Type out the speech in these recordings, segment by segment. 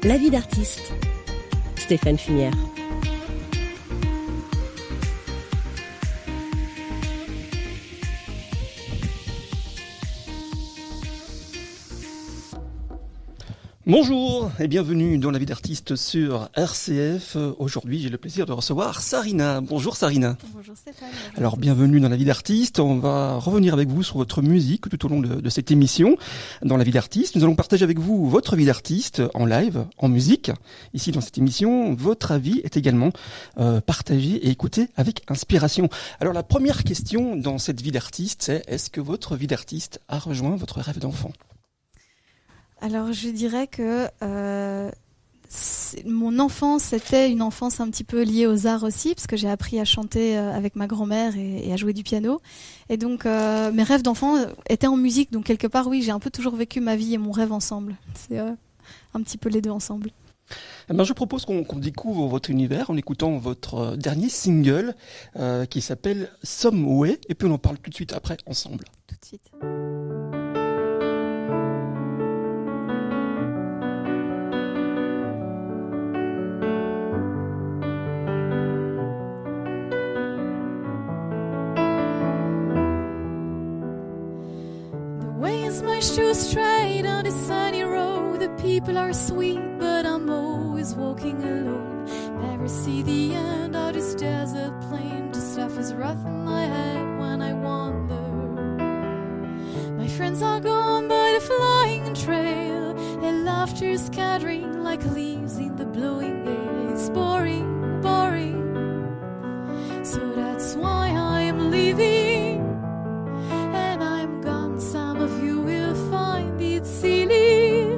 La vie d'artiste. Stéphane Fumière. Bonjour et bienvenue dans La vie d'artiste sur RCF. Aujourd'hui, j'ai le plaisir de recevoir Sarina. Bonjour Sarina. Bonjour Stéphane. Alors, bienvenue dans La vie d'artiste. On va revenir avec vous sur votre musique tout au long de cette émission. Dans La vie d'artiste, nous allons partager avec vous votre vie d'artiste en live, en musique. Ici, dans cette émission, votre avis est également partagé et écouté avec inspiration. Alors, la première question dans cette vie d'artiste, c'est est-ce que votre vie d'artiste a rejoint votre rêve d'enfant ? Alors je dirais que mon enfance était une enfance un petit peu liée aux arts aussi, parce que j'ai appris à chanter avec ma grand-mère et à jouer du piano. Et donc mes rêves d'enfant étaient en musique, donc quelque part oui, j'ai un peu toujours vécu ma vie et mon rêve ensemble. C'est un petit peu les deux ensemble. Eh ben, je propose qu'on découvre votre univers en écoutant votre dernier single qui s'appelle Someway, et puis on en parle tout de suite après ensemble. Tout de suite. My shoes straight on the sunny road. The people are sweet, but I'm always walking alone. Never see the end of this desert plain. The stuff is rough in my head when I wander. My friends are gone by the flying trail. Their laughter is scattering like leaves in the blowing gale. It's boring, boring. So that's why I'm leaving. And I'm gone. Some of you will find it silly.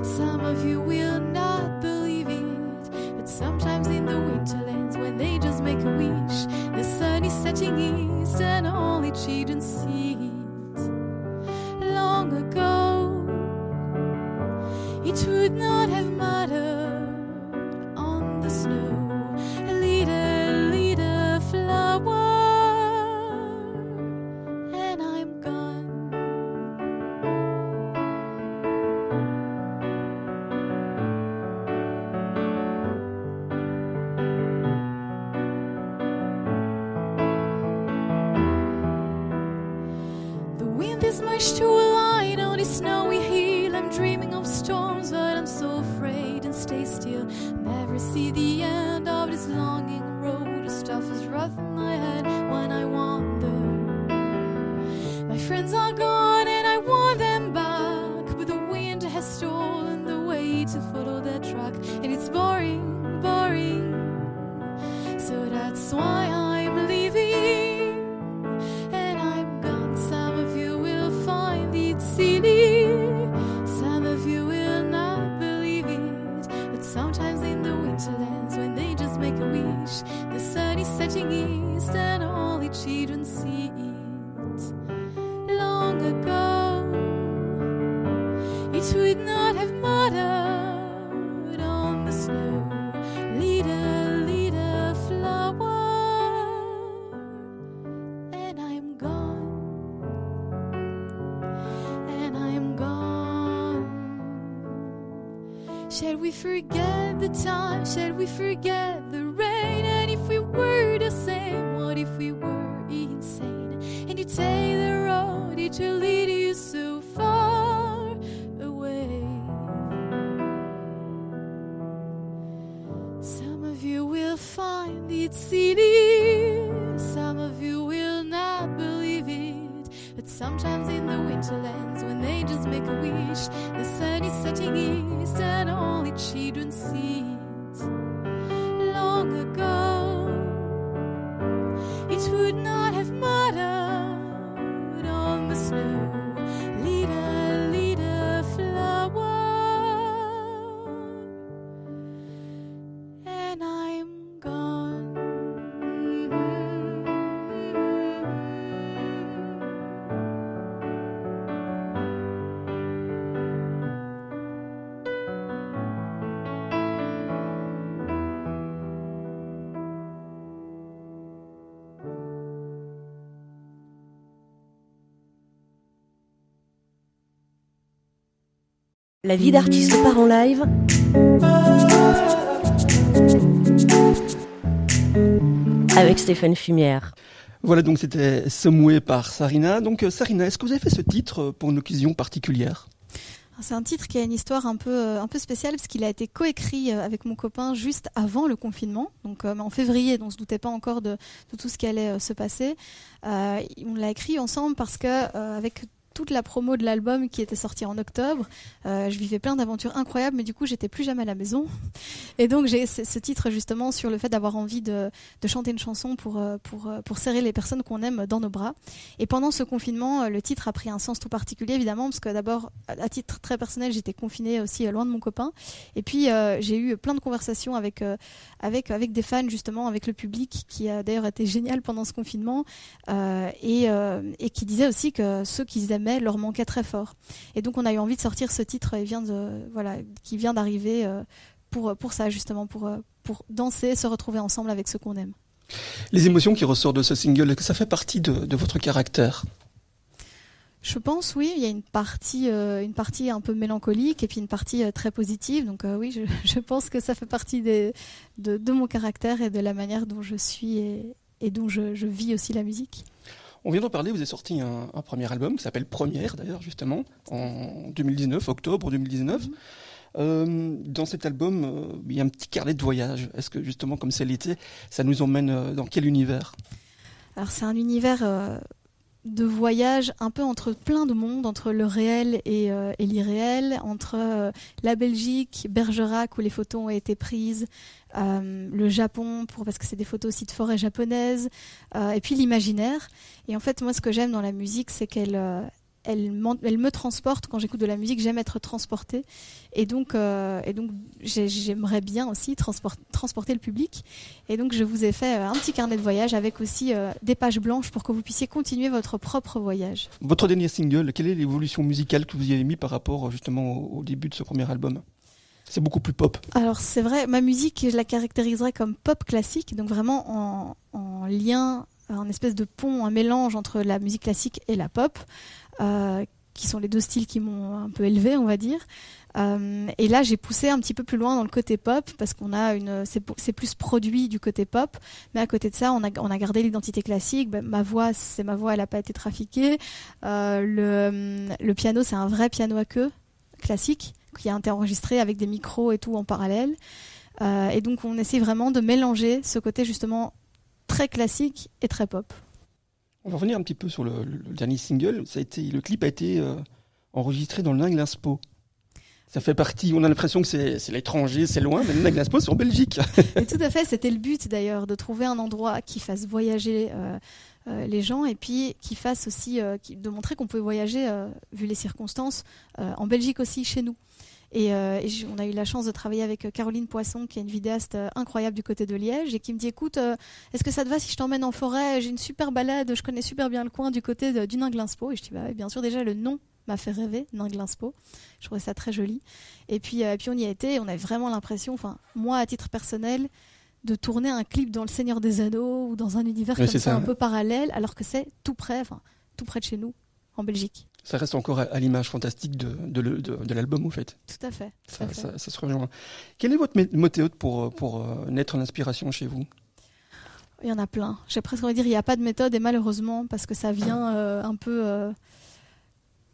Some of you will not believe it. But sometimes in the winterlands, when they just make a wish, the sun is setting east and only children see it. Long ago, it would not have mattered on the snow. A little, little flower. Is much too light on this snowy hill. I'm dreaming of storms, but I'm so afraid and stay still. Never see the end of this longing road. The stuff is rough in my head when I wander. My friends are gone and I want them back, but the wind has stolen the way to follow their track. And it's boring, boring. So that's why I'm leaving. Silly. Some of you will not believe it, but sometimes in the winterlands, when they just make a wish, the sun is setting east and only children see it. Long ago, it would not have mattered on the snow. Little, little flower, and I'm gone. Shall we forget the time? Shall we forget the rain? And if we were the same, what if we were insane? And you take the road, it will lead you so far away. Some of you will find it silly. Some of you will not believe it. But sometimes in the winterlands, when they just make a wish, the sun is setting east and only children see it. Long ago, it would not have mattered on the snow. Little, little flower, and I'm gone. La vie d'artiste part en live. Avec Stéphane Fumière. Voilà, donc c'était Somewhere par Sarina. Donc Sarina, est-ce que vous avez fait ce titre pour une occasion particulière ? C'est un titre qui a une histoire un peu spéciale parce qu'il a été coécrit avec mon copain juste avant le confinement, donc en février, donc on ne se doutait pas encore de tout ce qui allait se passer. On l'a écrit ensemble parce que avec toute la promo de l'album qui était sorti en octobre, je vivais plein d'aventures incroyables, mais du coup j'étais plus jamais à la maison. Et donc j'ai ce titre justement sur le fait d'avoir envie de chanter une chanson pour serrer les personnes qu'on aime dans nos bras. Et pendant ce confinement, le titre a pris un sens tout particulier évidemment, parce que d'abord à titre très personnel, j'étais confinée aussi loin de mon copain. Et puis j'ai eu plein de conversations avec des fans justement, avec le public qui a d'ailleurs été génial pendant ce confinement, et qui disaient aussi que ceux qu'ils aimaient leur manquait très fort. Et donc on a eu envie de sortir ce titre qui vient d'arriver pour ça justement, pour danser, se retrouver ensemble avec ceux qu'on aime. Les émotions qui ressortent de ce single, ça fait partie de votre caractère ? Je pense, oui, il y a une partie un peu mélancolique et puis une partie très positive. Donc oui, je pense que ça fait partie de mon caractère et de la manière dont je suis et dont je vis aussi la musique. On vient d'en parler, vous avez sorti un premier album qui s'appelle Première d'ailleurs justement, en 2019, octobre 2019. Dans cet album, il y a un petit carnet de voyage. Est-ce que justement, comme c'est l'été, ça nous emmène dans quel univers ? Alors c'est un univers de voyage un peu entre plein de mondes, entre le réel et l'irréel, entre la Belgique, Bergerac où les photos ont été prises, le Japon parce que c'est des photos aussi de forêts japonaises, et puis l'imaginaire. Et en fait moi ce que j'aime dans la musique c'est qu'elle me transporte. Quand j'écoute de la musique, j'aime être transportée. Et donc j'aimerais bien aussi transporter le public. Et donc, je vous ai fait un petit carnet de voyage avec aussi des pages blanches pour que vous puissiez continuer votre propre voyage. Votre dernier single, quelle est l'évolution musicale que vous y avez mis par rapport justement au début de ce premier album ? C'est beaucoup plus pop. Alors, c'est vrai, ma musique, je la caractériserais comme pop classique, donc vraiment en lien, un espèce de pont, un mélange entre la musique classique et la pop. Qui sont les deux styles qui m'ont un peu élevée, on va dire. Et là, j'ai poussé un petit peu plus loin dans le côté pop, parce qu'on a c'est plus produit du côté pop, mais à côté de ça, on a gardé l'identité classique. Ma voix, c'est ma voix, elle n'a pas été trafiquée. Le piano, c'est un vrai piano à queue classique, qui a été enregistré avec des micros et tout en parallèle. Et donc, on essaie vraiment de mélanger ce côté justement très classique et très pop. On va revenir un petit peu sur le dernier single. Le clip a été enregistré dans le Ninglinspå. Ça fait partie, on a l'impression que c'est l'étranger, c'est loin, mais le Ninglinspå, c'est en Belgique. Et tout à fait, c'était le but d'ailleurs, de trouver un endroit qui fasse voyager les gens et puis qui fasse aussi, de montrer qu'on pouvait voyager, vu les circonstances, en Belgique aussi, chez nous. Et on a eu la chance de travailler avec Caroline Poisson, qui est une vidéaste incroyable du côté de Liège, et qui me dit écoute, est-ce que ça te va si je t'emmène en forêt ? J'ai une super balade, je connais super bien le coin du côté du Ninglinspå. Et je dis bah, bien sûr, déjà le nom m'a fait rêver, Ninglinspå. Je trouvais ça très joli. Et puis on y a été, on avait vraiment l'impression, enfin moi à titre personnel, de tourner un clip dans Le Seigneur des Anneaux ou dans un univers comme ça un peu parallèle, alors que c'est tout près de chez nous, en Belgique. Ça reste encore à l'image fantastique de l'album, en fait. Tout à fait. Ça se rejoint. Quelle est votre méthode pour naître l'inspiration chez vous ? Il y en a plein. J'ai presque envie de dire il n'y a pas de méthode, et malheureusement, parce que ça vient un peu...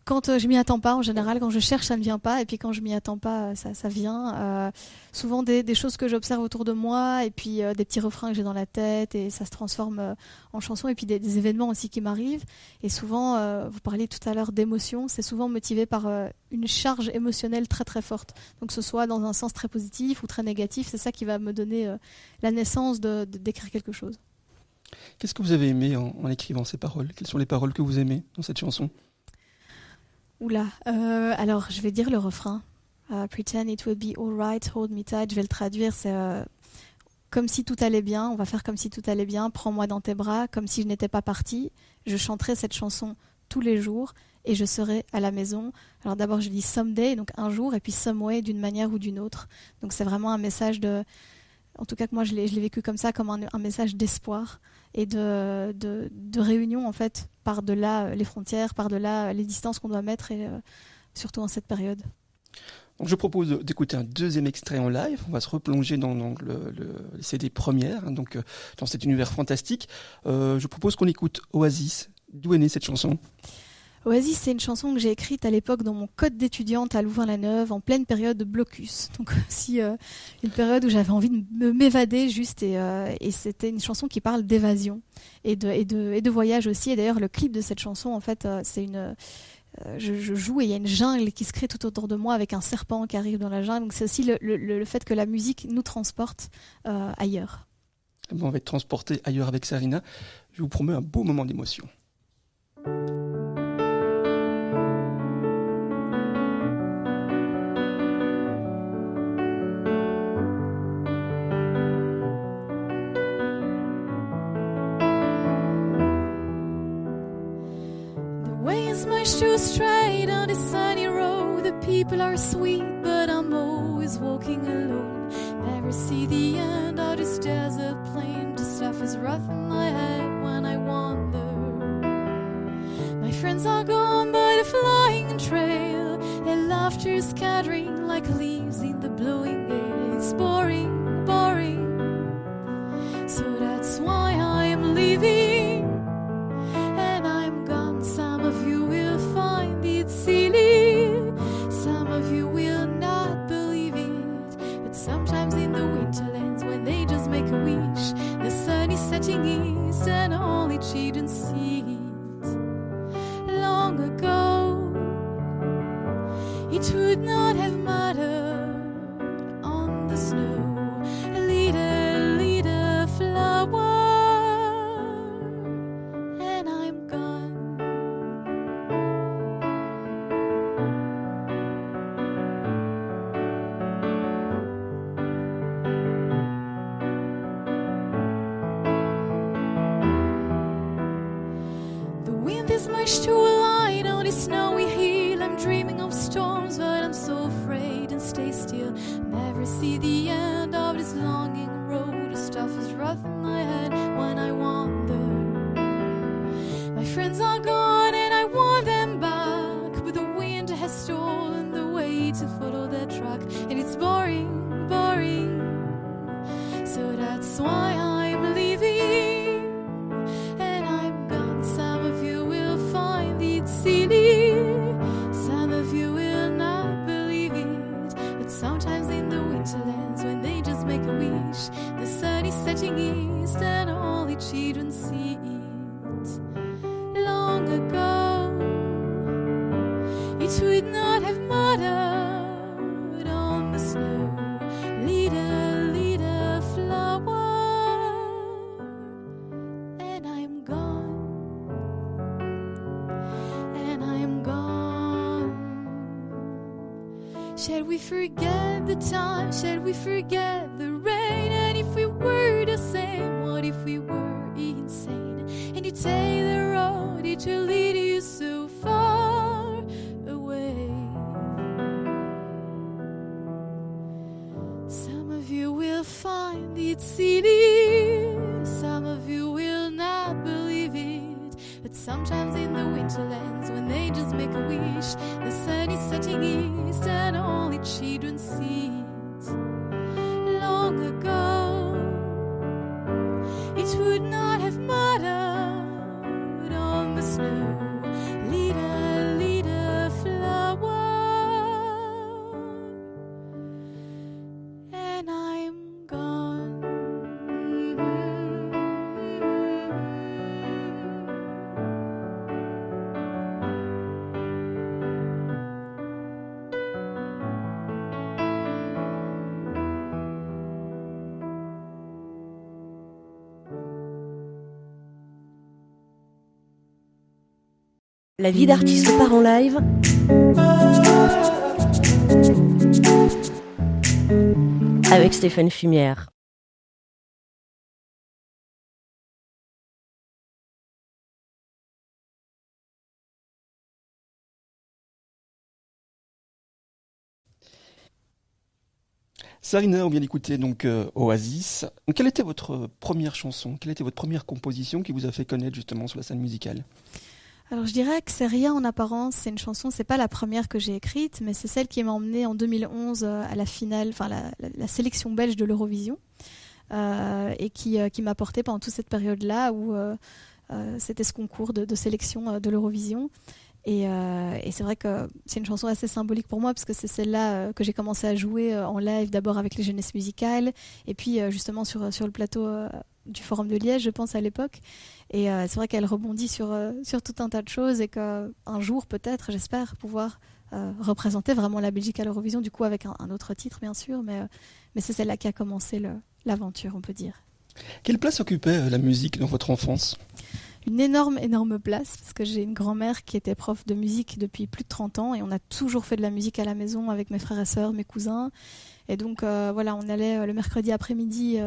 Quand je m'y attends pas, en général, quand je cherche, ça ne vient pas. Et puis quand je m'y attends pas, ça vient. Souvent des choses que j'observe autour de moi, et puis des petits refrains que j'ai dans la tête, et ça se transforme en chansons. Et puis des événements aussi qui m'arrivent. Et souvent, vous parliez tout à l'heure d'émotions, c'est souvent motivé par une charge émotionnelle très très forte. Donc que ce soit dans un sens très positif ou très négatif, c'est ça qui va me donner la naissance d'écrire quelque chose. Qu'est-ce que vous avez aimé en écrivant ces paroles ? Quelles sont les paroles que vous aimez dans cette chanson ? Oula, alors je vais dire le refrain. Pretend it will be alright, hold me tight. Je vais le traduire, c'est comme si tout allait bien. On va faire comme si tout allait bien. Prends-moi dans tes bras, comme si je n'étais pas partie. Je chanterai cette chanson tous les jours et je serai à la maison. Alors d'abord je dis someday, donc un jour, et puis someway, d'une manière ou d'une autre. Donc c'est vraiment un message en tout cas que moi je l'ai vécu comme ça, comme un message d'espoir et de réunion en fait, par-delà les frontières, par-delà les distances qu'on doit mettre, et surtout en cette période. Donc je propose d'écouter un deuxième extrait en live. On va se replonger dans les CD premières, hein, donc dans cet univers fantastique. Je propose qu'on écoute Oasis. D'où est née cette chanson ? Oasis, c'est une chanson que j'ai écrite à l'époque dans mon code d'étudiante à Louvain-la-Neuve, en pleine période de blocus. Donc aussi une période où j'avais envie de m'évader juste, et c'était une chanson qui parle d'évasion et de voyage aussi. Et d'ailleurs, le clip de cette chanson, en fait, c'est une... je joue et il y a une jungle qui se crée tout autour de moi avec un serpent qui arrive dans la jungle. Donc c'est aussi le fait que la musique nous transporte ailleurs. On va être transporté ailleurs avec Sarina. Je vous promets un beau moment d'émotion. My shoes straight on the sunny road. The people are sweet, but I'm always walking alone. Never see the end of this desert plain. The stuff is rough in my head when I wander. My friends are gone by the flying trail. Their laughter is scattering like leaves in the blowing gale. It's boring, boring. So that's why I'm leaving. And I'm gone. Some of you will find it silly. Some of you will not believe it. But sometimes in the winterlands, when they just make a wish, the sun is setting east and only children see it. Long ago, it would not have mattered on the snow. A little, little flower. Much too light on this snowy hill. I'm dreaming of storms, but I'm so afraid and stay still. Never see the end of this longing road. The stuff is rough in my head when I wander. My friends are gone and I want them back, but the wind has stolen the way to follow their track. And it's boring, boring. So that's why I'm leaving. Silly. Some of you will not believe it, but sometimes in the winterlands, when they just make a wish, the sun is setting east and all the children see it. Long ago, it would not have mattered on the snow. Little, little flower, and I'm gone. Shall we forget the time? Shall we forget the rain? And if we were the same, what if we were insane? And you take the road, it will lead you so far away. Some of you will find it silly. Some of you will not believe it. But sometimes in the winterlands, when they just make a wish, the sun is setting east and only children see it. Long ago, it would not have mattered on the snow. Little, little flower, and I'm gone. La vie d'artiste part en live. Avec Stéphane Fumière. Sarina, on vient d'écouter donc Oasis. Quelle était votre première chanson ? Quelle était votre première composition qui vous a fait connaître justement sur la scène musicale ? Alors je dirais que c'est rien en apparence, c'est une chanson, c'est pas la première que j'ai écrite, mais c'est celle qui m'a emmenée en 2011 à la finale, enfin la sélection belge de l'Eurovision, et qui m'a portée pendant toute cette période-là où c'était ce concours de sélection de l'Eurovision. Et c'est vrai que c'est une chanson assez symbolique pour moi parce que c'est celle-là que j'ai commencé à jouer en live, d'abord avec les Jeunesses musicales et puis justement sur le plateau du Forum de Liège, je pense, à l'époque. Et c'est vrai qu'elle rebondit sur tout un tas de choses et qu'un jour, peut-être, j'espère pouvoir représenter vraiment la Belgique à l'Eurovision, du coup avec un autre titre, bien sûr, mais c'est celle-là qui a commencé l'aventure, on peut dire. Quelle place occupait la musique dans votre enfance ? Une énorme place, parce que j'ai une grand-mère qui était prof de musique depuis plus de 30 ans et on a toujours fait de la musique à la maison avec mes frères et sœurs, mes cousins. Et donc voilà, on allait le mercredi après-midi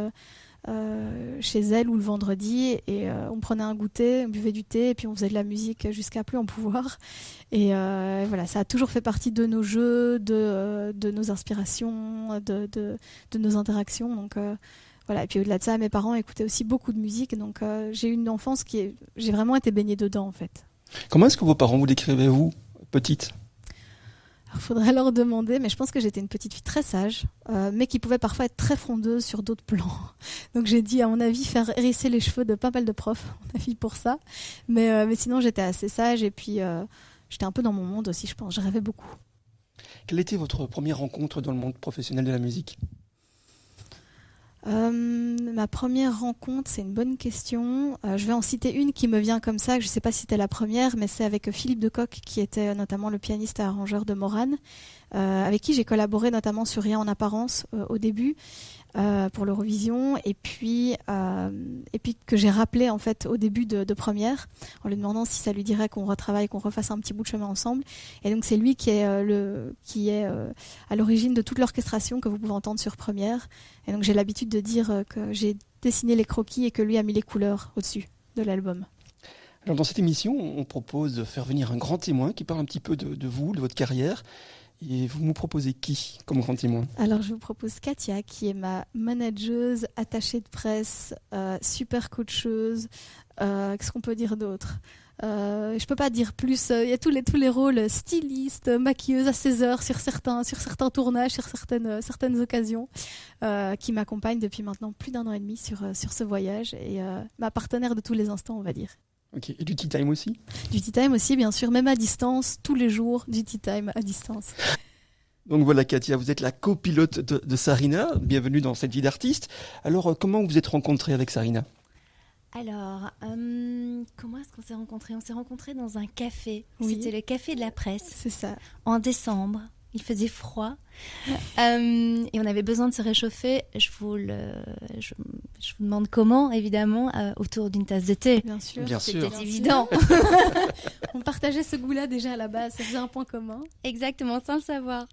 chez elle ou le vendredi et on prenait un goûter, on buvait du thé et puis on faisait de la musique jusqu'à plus en pouvoir. Et voilà, ça a toujours fait partie de nos jeux, de nos inspirations, de nos interactions. Donc voilà. Et puis au-delà de ça, mes parents écoutaient aussi beaucoup de musique, donc j'ai eu une enfance j'ai vraiment été baignée dedans en fait. Comment est-ce que vos parents vous décrivaient, vous, petite ? Il faudrait leur demander, mais je pense que j'étais une petite fille très sage, mais qui pouvait parfois être très frondeuse sur d'autres plans. Donc j'ai dû, à mon avis, faire hérisser les cheveux de pas mal de profs, à mon avis, pour ça. Mais sinon, j'étais assez sage et puis j'étais un peu dans mon monde aussi, je pense. Je rêvais beaucoup. Quelle était votre première rencontre dans le monde professionnel de la musique ? Ma première rencontre, c'est une bonne question. Je vais en citer une qui me vient comme ça, je ne sais pas si c'était la première, mais c'est avec Philippe Decoq, qui était notamment le pianiste et arrangeur de Morane, avec qui j'ai collaboré notamment sur Rien en apparence au début pour l'Eurovision, et puis que j'ai rappelé en fait au début de première, en lui demandant si ça lui dirait qu'on retravaille, qu'on refasse un petit bout de chemin ensemble. Et donc c'est lui qui est à l'origine de toute l'orchestration que vous pouvez entendre sur première. Et donc j'ai l'habitude de dire que j'ai dessiné les croquis et que lui a mis les couleurs au-dessus de l'album. Alors dans cette émission, on propose de faire venir un grand témoin qui parle un petit peu de vous, de votre carrière. Et vous nous proposez qui comme grand témoin ? Alors je vous propose Katia, qui est ma manageuse, attachée de presse, super coacheuse. Qu'est-ce qu'on peut dire d'autre ? Je peux pas dire plus. Il y a tous les rôles, styliste, maquilleuse à 16 heures sur certains tournages, sur certaines occasions, qui m'accompagne depuis maintenant plus d'1 an et demi sur ce voyage et ma partenaire de tous les instants, on va dire. Ok, et du tea time aussi ? Du tea time aussi, bien sûr, même à distance, tous les jours, du tea time à distance. Donc voilà Katia, vous êtes la copilote de Sarina, bienvenue dans cette vie d'artiste. Alors comment vous vous êtes rencontrée avec Sarina ? Alors, comment est-ce qu'on s'est rencontrés ? On s'est rencontrés dans un café, Oui. C'était le café de la presse, C'est ça. en décembre. Il faisait froid et on avait besoin de se réchauffer. Je vous demande comment, évidemment, autour d'une tasse de thé. Bien sûr. Bien sûr. C'était évident. On partageait ce goût-là déjà à la base, ça faisait un point commun. Exactement, sans le savoir.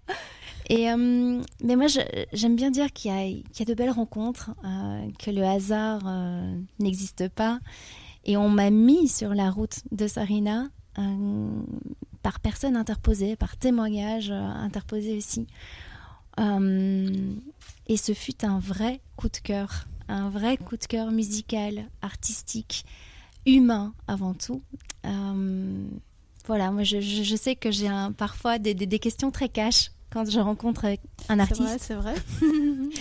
Et mais moi, j'aime bien dire qu'il y a de belles rencontres, que le hasard n'existe pas. Et on m'a mis sur la route de Sarina par personne interposée, par témoignage interposé aussi. Et ce fut un vrai coup de cœur musical, artistique, humain avant tout. Voilà, moi je sais que j'ai parfois des questions très cash quand je rencontre un artiste. C'est vrai.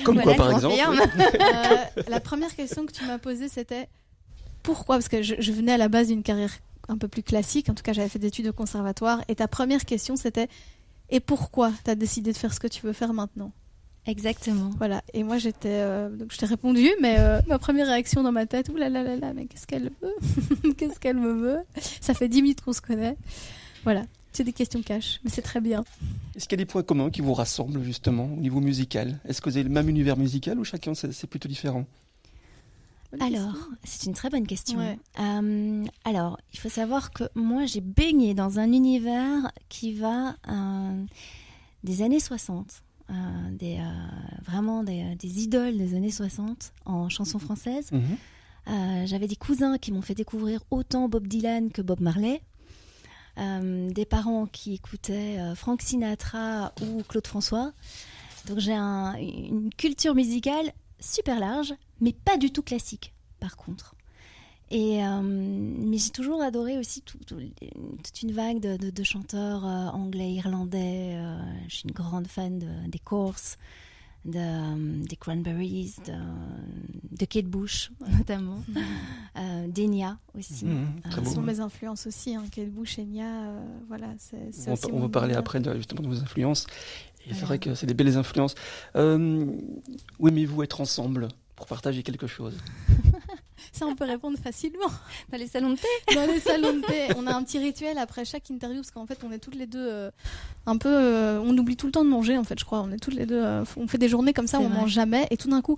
Comme Voilà, quoi par je exemple ? confirme. La première question que tu m'as posée, c'était pourquoi ? Parce que je venais à la base d'une carrière un peu plus classique, en tout cas j'avais fait des études au conservatoire, et ta première question c'était et pourquoi tu as décidé de faire ce que tu veux faire maintenant ? Exactement. Voilà, et moi donc je t'ai répondu, mais ma première réaction dans ma tête, oulala, mais qu'est-ce qu'elle veut ? Qu'est-ce qu'elle me veut ? Ça fait 10 minutes qu'on se connaît. Voilà, c'est des questions cash, mais c'est très bien. Est-ce qu'il y a des points communs qui vous rassemblent justement au niveau musical ? Est-ce que vous avez le même univers musical ou chacun c'est plutôt différent ? Alors, c'est une très bonne question. Ouais. Alors, il faut savoir que moi, j'ai baigné dans un univers qui va des années 60, vraiment des idoles des années 60 en chanson française. J'avais des cousins qui m'ont fait découvrir autant Bob Dylan que Bob Marley. Des parents qui écoutaient Frank Sinatra ou Claude François. Donc j'ai une culture musicale super large, mais pas du tout classique, par contre. Mais j'ai toujours adoré aussi toute une vague de chanteurs anglais, irlandais. Je suis une grande fan des Courses, des Cranberries, de Kate Bush notamment, d'Enya aussi. Très beau. Ce sont mes influences aussi, Kate Bush, Enya, voilà. On va parler après justement de vos influences. Et c'est vrai que c'est des belles influences. Où aimez-vous être ensemble pour partager quelque chose? Ça, on peut répondre facilement. Dans les salons de thé. Dans les salons de thé, on a un petit rituel après chaque interview, parce qu'en fait, on est toutes les deux un peu... on oublie tout le temps de manger, en fait, je crois. On est toutes les deux... on fait des journées comme ça, on mange jamais. Et tout d'un coup,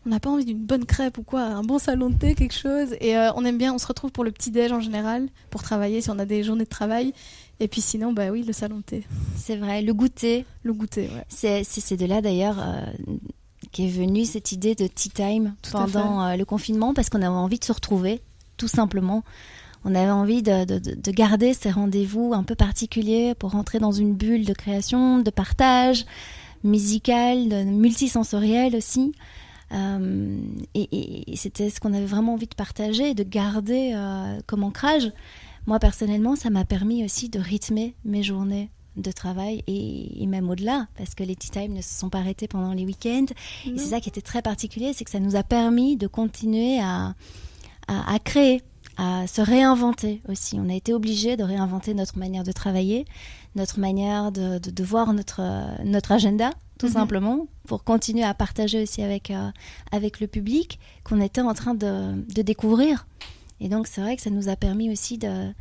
on n'a pas envie d'une bonne crêpe ou quoi, un bon salon de thé, quelque chose. Et on aime bien, on se retrouve pour le petit-déj en général, pour travailler, si on a des journées de travail. Et puis sinon, bah oui, le salon de thé. C'est vrai, le goûter. Le goûter, ouais. C'est de là, d'ailleurs... qu'est venue cette idée de tea time pendant le confinement, parce qu'on avait envie de se retrouver, tout simplement. On avait envie de garder ces rendez-vous un peu particuliers pour rentrer dans une bulle de création, de partage, musical, multisensoriel aussi. Et c'était ce qu'on avait vraiment envie de partager et de garder comme ancrage. Moi, personnellement, ça m'a permis aussi de rythmer mes journées de travail et même au-delà, parce que les tea time ne se sont pas arrêtés pendant les week-ends. Et c'est ça qui était très particulier, c'est que ça nous a permis de continuer à créer, à se réinventer aussi. On a été obligés de réinventer notre manière de travailler, notre manière de voir notre agenda, tout simplement, pour continuer à partager aussi avec le public qu'on était en train de découvrir. Et donc c'est vrai que ça nous a permis aussi de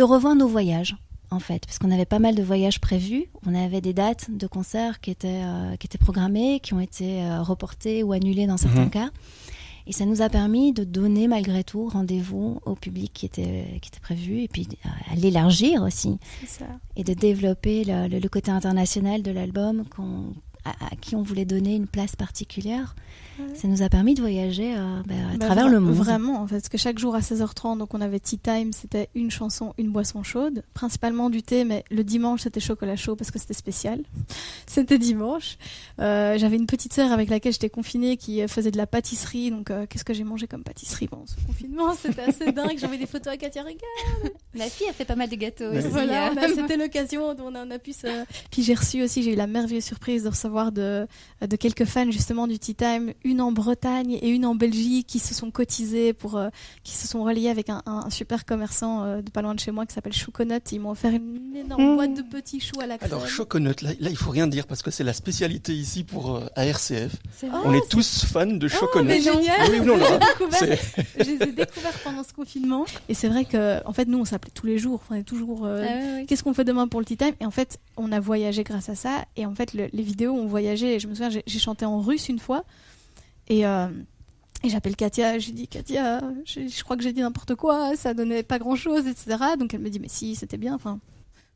revoir nos voyages, en fait, parce qu'on avait pas mal de voyages prévus. On avait des dates de concerts qui étaient programmées, qui ont été reportées ou annulées dans certains cas. Et ça nous a permis de donner malgré tout rendez-vous au public qui était prévu, et puis à l'élargir aussi. C'est ça. Et de développer le côté international de l'album à qui on voulait donner une place particulière. Ouais. Ça nous a permis de voyager à travers le monde. Vraiment, en fait, parce que chaque jour à 16h30, donc on avait tea time, c'était une chanson, une boisson chaude, principalement du thé, mais le dimanche c'était chocolat chaud parce que c'était spécial. C'était dimanche. J'avais une petite sœur avec laquelle j'étais confinée qui faisait de la pâtisserie, donc qu'est-ce que j'ai mangé comme pâtisserie pendant ce confinement? C'était assez dingue. J'envoyais des photos à Katia, regarde. Ma fille a fait pas mal de gâteaux aussi. Voilà, c'était l'occasion où on a pu se... Puis j'ai eu la merveilleuse surprise de recevoir de quelques fans justement du tea time, une en Bretagne et une en Belgique, qui se sont cotisés qui se sont reliés avec un super commerçant de pas loin de chez moi qui s'appelle Choconut. Ils m'ont offert une énorme boîte de petits choux à la crème. Alors Choconut, là il faut rien dire parce que c'est la spécialité ici pour ARCF. Vrai. On est tous fans de Choconut. Mais génial. Oui, non, je les ai découverts pendant ce confinement. Et c'est vrai que en fait nous on s'appelait tous les jours. On est toujours qu'est-ce qu'on fait demain pour le tea time? Et en fait on a voyagé grâce à ça. Et en fait les vidéos ont voyagé. Et je me souviens j'ai chanté en russe une fois. Et j'appelle Katia, je lui dis Katia, je crois que j'ai dit n'importe quoi, ça donnait pas grand chose, etc. Donc elle me dit mais si, c'était bien. Enfin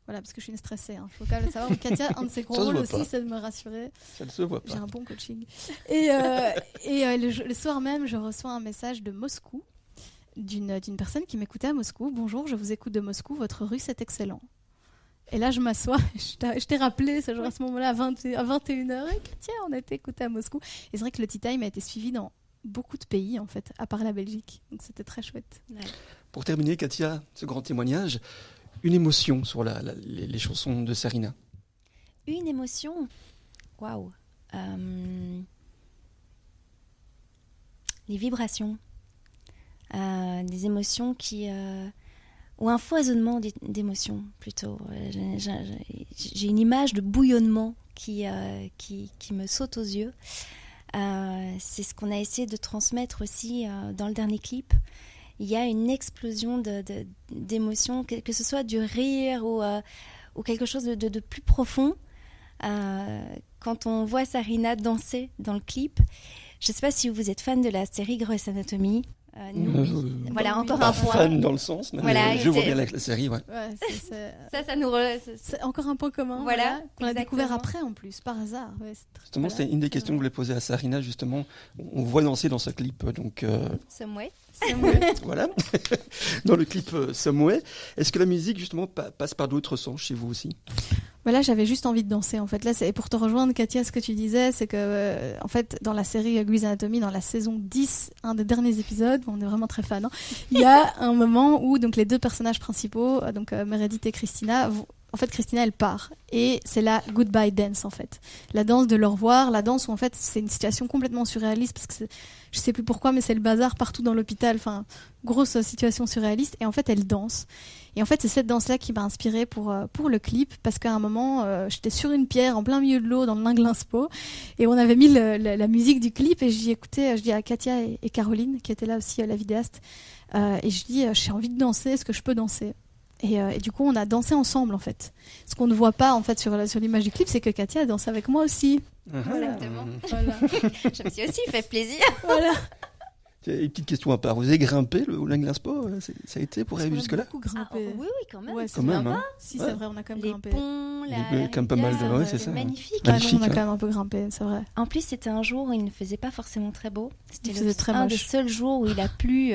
voilà, parce que je suis une stressée. Faut quand même le savoir. Katia, un de ses gros rôles aussi, c'est de me rassurer. Ça ne se voit pas. J'ai un bon coaching. Et le soir même, je reçois un message de Moscou d'une personne qui m'écoutait à Moscou. Bonjour, je vous écoute de Moscou. Votre russe est excellent. Et là, je m'assois, je t'ai rappelé ce jour à ce moment-là à 21h. Et Katia, on a été écoutés à Moscou. Et c'est vrai que le tea time a été suivi dans beaucoup de pays, en fait, à part la Belgique. Donc c'était très chouette. Ouais. Pour terminer, Katia, ce grand témoignage, une émotion sur les chansons de Sarina. Une émotion? Waouh. Les vibrations. Des émotions qui... ou un foisonnement d'émotions plutôt. J'ai une image de bouillonnement qui me saute aux yeux. C'est ce qu'on a essayé de transmettre aussi dans le dernier clip. Il y a une explosion d'émotions, que ce soit du rire ou quelque chose de plus profond. Quand on voit Sarina danser dans le clip, je ne sais pas si vous êtes fan de la série Grey's Anatomy. Voilà, encore un point. Fan dans le sens, mais voilà, je vois bien la série. Ouais. Ça nous c'est encore un point commun. Voilà, qu'on a découvert après en plus, par hasard. Ouais, justement, c'était une des questions que je voulais poser à Sarina. Justement, on voit danser dans ce clip. Donc, Voilà, dans le clip Somewhere. Est-ce que la musique, justement, passe par d'autres sens chez vous aussi? Là, j'avais juste envie de danser, en fait. Là, c'est pour te rejoindre, Katia, ce que tu disais, c'est que, en fait, dans la série Grey's Anatomy, dans la saison 10, un des derniers épisodes, on est vraiment très fans, hein, il y a un moment où donc les deux personnages principaux, donc Meredith et Christina, en fait, Christina, elle part. Et c'est la goodbye dance, en fait. La danse de l'au revoir, la danse où, en fait, c'est une situation complètement surréaliste, parce que je sais plus pourquoi, mais c'est le bazar partout dans l'hôpital. Enfin, grosse situation surréaliste. Et en fait, elle danse. Et en fait, c'est cette danse-là qui m'a inspirée pour le clip, parce qu'à un moment, j'étais sur une pierre, en plein milieu de l'eau, dans le Lingue-Linspo, et on avait mis la musique du clip, et j'y écoutais, je dis à Katia et Caroline, qui étaient là aussi, la vidéaste, et je dis, j'ai envie de danser, est-ce que je peux danser? Et du coup, on a dansé ensemble, en fait. Ce qu'on ne voit pas, en fait, sur l'image du clip, c'est que Katia a dansé avec moi aussi. Exactement. Voilà. Je me suis aussi fait plaisir. Voilà. Une petite question à part. Vous avez grimpé au Lingue-Linspo? Ça a été pour arriver jusque-là? Beaucoup grimpé. Oui, quand même. Ouais, Quand même, hein. Si, ouais. c'est vrai, on a quand même Les grimpé. ponts, Il y a quand même pas mal de... rivière, Ouais, c'est ça. magnifique. Ouais, Magnifique, on a hein. quand même un peu grimpé, c'est vrai. En plus, c'était un jour où il ne faisait pas forcément très beau. C'était Il faisait très un des moche. seuls jours où il a plu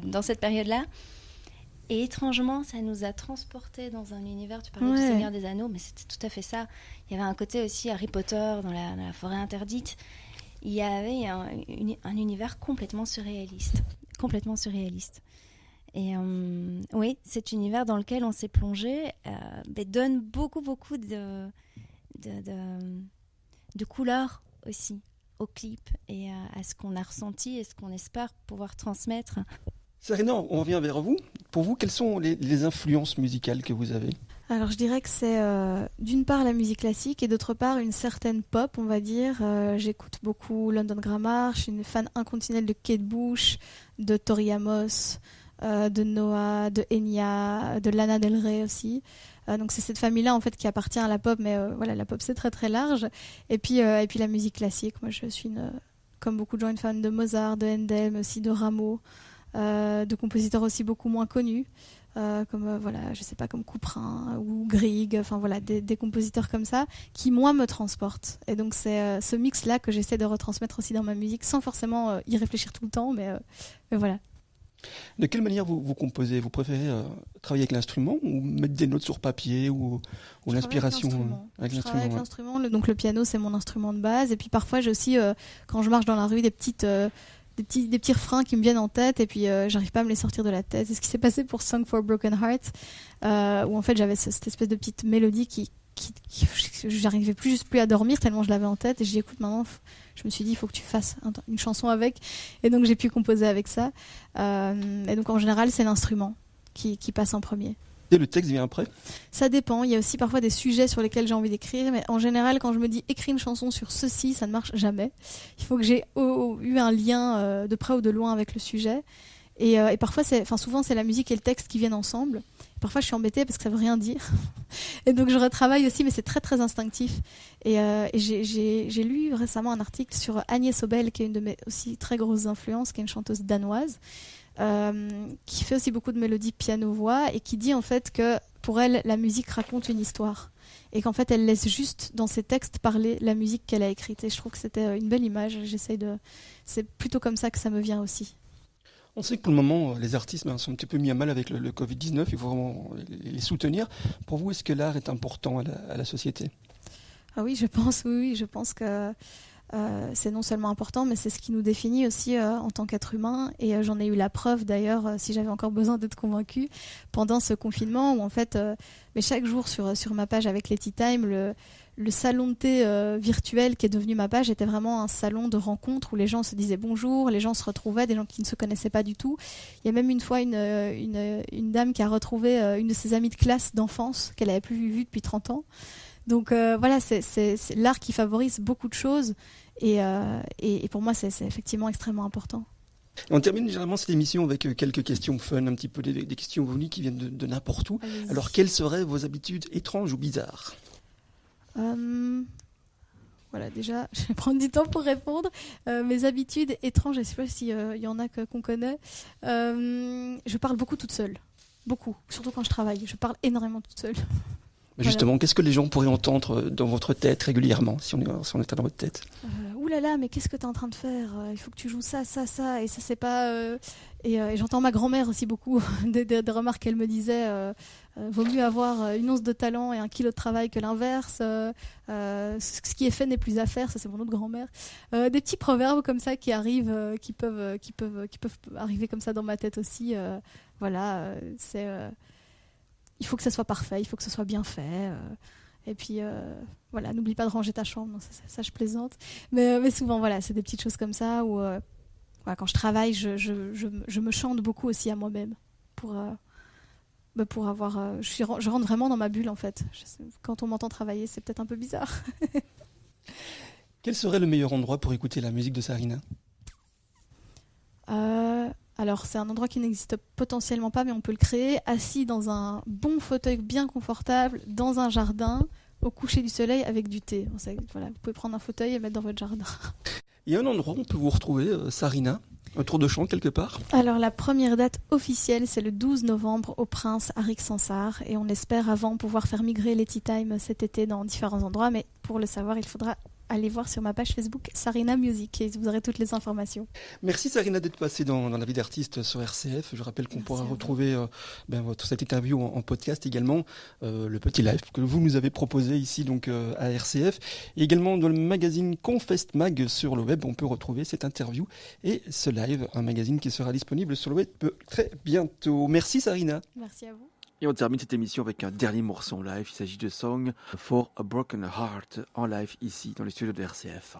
dans cette période-là. Et étrangement, ça nous a transportés dans un univers. Tu parlais du Ouais. Seigneur des Anneaux, mais c'était tout à fait ça. Il y avait un côté aussi Harry Potter dans la forêt interdite. Il y avait un univers complètement surréaliste. Complètement surréaliste. Et oui, cet univers dans lequel on s'est plongé donne beaucoup de couleurs aussi au clip et à ce qu'on a ressenti et ce qu'on espère pouvoir transmettre. Serena, on revient vers vous. Pour vous, quelles sont les influences musicales que vous avez? Alors je dirais que c'est d'une part la musique classique et d'autre part une certaine pop, on va dire. J'écoute beaucoup London Grammar, je suis une fan inconditionnelle de Kate Bush, de Tori Amos, de Noah, de Enya, de Lana Del Rey aussi. Donc c'est cette famille-là en fait qui appartient à la pop, mais voilà, la pop c'est très très large. Et puis la musique classique, moi je suis comme beaucoup de gens une fan de Mozart, de Handel, mais aussi de Rameau. De compositeurs aussi beaucoup moins connus comme voilà, je sais pas, comme Couperin ou Grieg, enfin voilà, des compositeurs comme ça qui moi me transportent. Et donc c'est ce mix là que j'essaie de retransmettre aussi dans ma musique sans forcément y réfléchir tout le temps, mais voilà. De quelle manière vous composez? Vous préférez travailler avec l'instrument ou mettre des notes sur papier ou l'inspiration avec l'instrument? Avec l'instrument, donc le piano c'est mon instrument de base, et puis parfois j'ai aussi quand je marche dans la rue des petits refrains qui me viennent en tête, et puis j'arrive pas à me les sortir de la tête. C'est ce qui s'est passé pour Song for a Broken Heart, où en fait j'avais cette espèce de petite mélodie qui j'arrivais plus à dormir tellement je l'avais en tête, et je dis écoute, maintenant je me suis dit il faut que tu fasses une chanson avec, et donc j'ai pu composer avec ça, et donc en général c'est l'instrument qui passe en premier. Et le texte vient après? Ça dépend, il y a aussi parfois des sujets sur lesquels j'ai envie d'écrire, mais en général quand je me dis écris une chanson sur ceci, ça ne marche jamais. Il faut que j'ai eu un lien de près ou de loin avec le sujet, et parfois souvent c'est la musique et le texte qui viennent ensemble. Parfois je suis embêtée parce que ça veut rien dire, et donc je retravaille aussi, mais c'est très très instinctif. Et j'ai lu récemment un article sur Agnès Obel, qui est une de mes aussi très grosses influences, qui est une chanteuse danoise, qui fait aussi beaucoup de mélodies piano-voix, et qui dit en fait que pour elle la musique raconte une histoire, et qu'en fait elle laisse juste dans ses textes parler la musique qu'elle a écrite. Et je trouve que c'était une belle image. C'est plutôt comme ça que ça me vient aussi. On sait que pour le moment, les artistes sont un petit peu mis à mal avec le Covid-19, il faut vraiment les soutenir. Pour vous, est-ce que l'art est important à la société? Ah oui, je pense que c'est non seulement important, mais c'est ce qui nous définit aussi en tant qu'être humain. Et j'en ai eu la preuve d'ailleurs, si j'avais encore besoin d'être convaincue, pendant ce confinement, où en fait, mais chaque jour sur ma page avec Letty Time, le salon de thé virtuel qui est devenu ma page était vraiment un salon de rencontre où les gens se disaient bonjour, les gens se retrouvaient, des gens qui ne se connaissaient pas du tout. Il y a même une fois une dame qui a retrouvé une de ses amies de classe d'enfance qu'elle n'avait plus vue depuis 30 ans. Donc voilà, c'est l'art qui favorise beaucoup de choses, et pour moi c'est effectivement extrêmement important. On termine généralement cette émission avec quelques questions fun, un petit peu des questions venues qui viennent de n'importe où. Allez-y. Alors quelles seraient vos habitudes étranges ou bizarres? Voilà, déjà, je vais prendre du temps pour répondre. Mes habitudes étranges, je ne sais pas s'il y en a qu'on connaît. Je parle beaucoup toute seule. Beaucoup. Surtout quand je travaille. Je parle énormément toute seule. Mais justement, qu'est-ce que les gens pourraient entendre dans votre tête régulièrement, si on était dans votre tête? Ouh là là, mais qu'est-ce que tu es en train de faire? Il faut que tu joues ça, ça, ça, et ça c'est pas... Et j'entends ma grand-mère aussi beaucoup, des remarques qu'elle me disait, vaut mieux avoir une once de talent et 1 kilo de travail que l'inverse, ce qui est fait n'est plus à faire, ça c'est mon autre grand-mère. Des petits proverbes comme ça qui arrivent, qui peuvent arriver comme ça dans ma tête aussi. Voilà, il faut que ça soit parfait, il faut que ce soit bien fait. Et puis, voilà, n'oublie pas de ranger ta chambre. Non, ça, je plaisante. Mais souvent, voilà, c'est des petites choses comme ça où, voilà, quand je travaille, je me chante beaucoup aussi à moi-même pour avoir... je rentre vraiment dans ma bulle, en fait. Quand on m'entend travailler, c'est peut-être un peu bizarre. Quel serait le meilleur endroit pour écouter la musique de Sarina? Alors, c'est un endroit qui n'existe potentiellement pas, mais on peut le créer, assis dans un bon fauteuil bien confortable, dans un jardin, au coucher du soleil, avec du thé. Voilà, vous pouvez prendre un fauteuil et le mettre dans votre jardin. Il y a un endroit où on peut vous retrouver, Sarina, un tour de chant quelque part? Alors, la première date officielle, c'est le 12 novembre au Prince à Rixensart. Et on espère avant pouvoir faire migrer les Tea Time cet été dans différents endroits. Mais pour le savoir, il faudra aller voir sur ma page Facebook Sarina Music et vous aurez toutes les informations. Merci Sarina d'être passée dans la vie d'artiste sur RCF. Je rappelle qu'on pourra retrouver cette interview en podcast également, le petit live que vous nous avez proposé ici donc à RCF. Et également dans le magazine Confest Mag sur le web, on peut retrouver cette interview et ce live, un magazine qui sera disponible sur le web très bientôt. Merci Sarina. Merci à vous. Et on termine cette émission avec un dernier morceau en live. Il s'agit de Song for a Broken Heart en live ici dans les studios de RCF.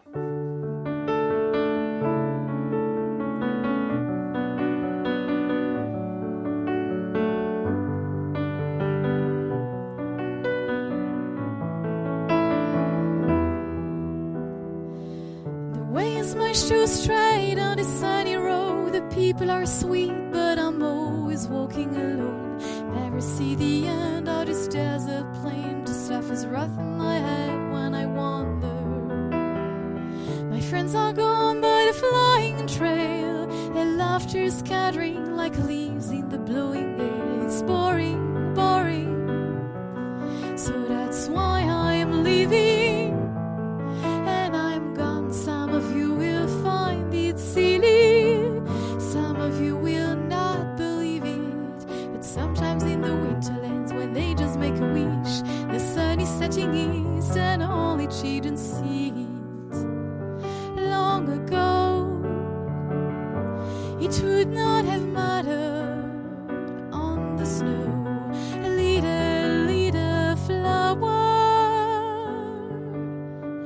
The way is much too straight on this sunny road. The people are sweet, but I'm always walking alone. Never see the end of this desert plain. The stuff is rough in my head when I wander. My friends are gone by the flying trail. Their laughter is scattering like leaves in the blowing gale. It's boring, boring. So that's why I'm leaving. And I'm gone. Some of you will find it silly. Some of you will not believe it. But sometimes in the winterlands when they just make a wish, the sun is setting east and only children see it. Long ago, it would not have mattered on the snow. A little flower,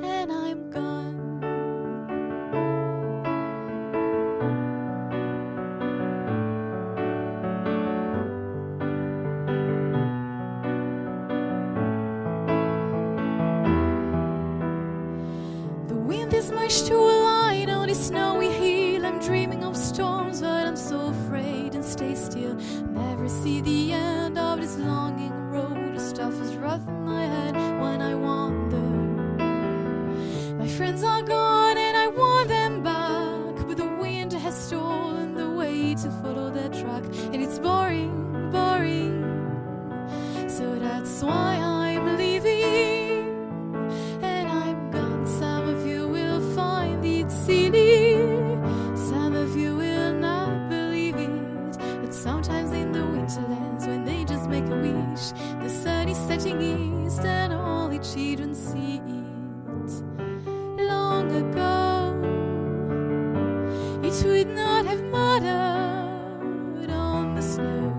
and I'm gone. The wind is much too light on this snowy hill. I'm dreaming of storms, but I'm so afraid and stay still. Never see the end of this longing road. The stuff is rough in my head when I wander. My friends are gone and I want them back, but the wind has stolen the way to follow their track, and it's boring, boring. So that's why I'm leaving, and I'm gone. Some of you will find it silly, some of you will not believe it. But sometimes in the winterlands when they just make a wish, the sun is setting east and all the children see it. Long ago, it would not have mattered on the snow.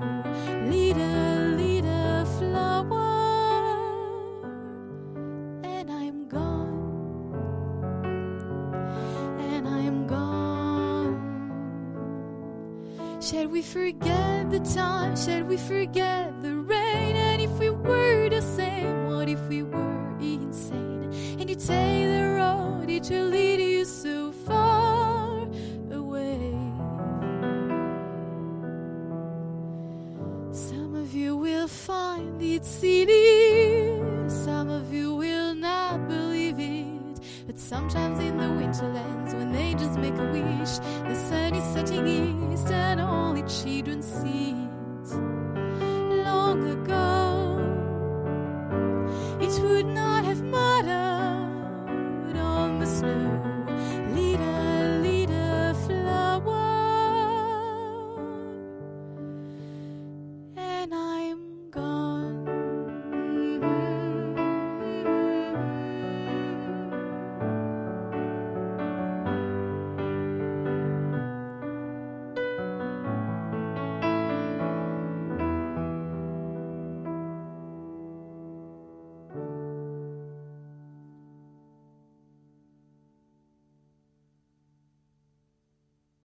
Little flower, and I'm gone, and I'm gone. Shall we forget the time? Shall we forget the rain? And if we were the same, what if we were insane? And you take the road, it will lead you so far away. Some of you will find it silly, some of you will not believe it. But sometimes in the winterlands when they just make a wish, the sun is setting east and all the children see it. Long ago, not have muttered on the snow.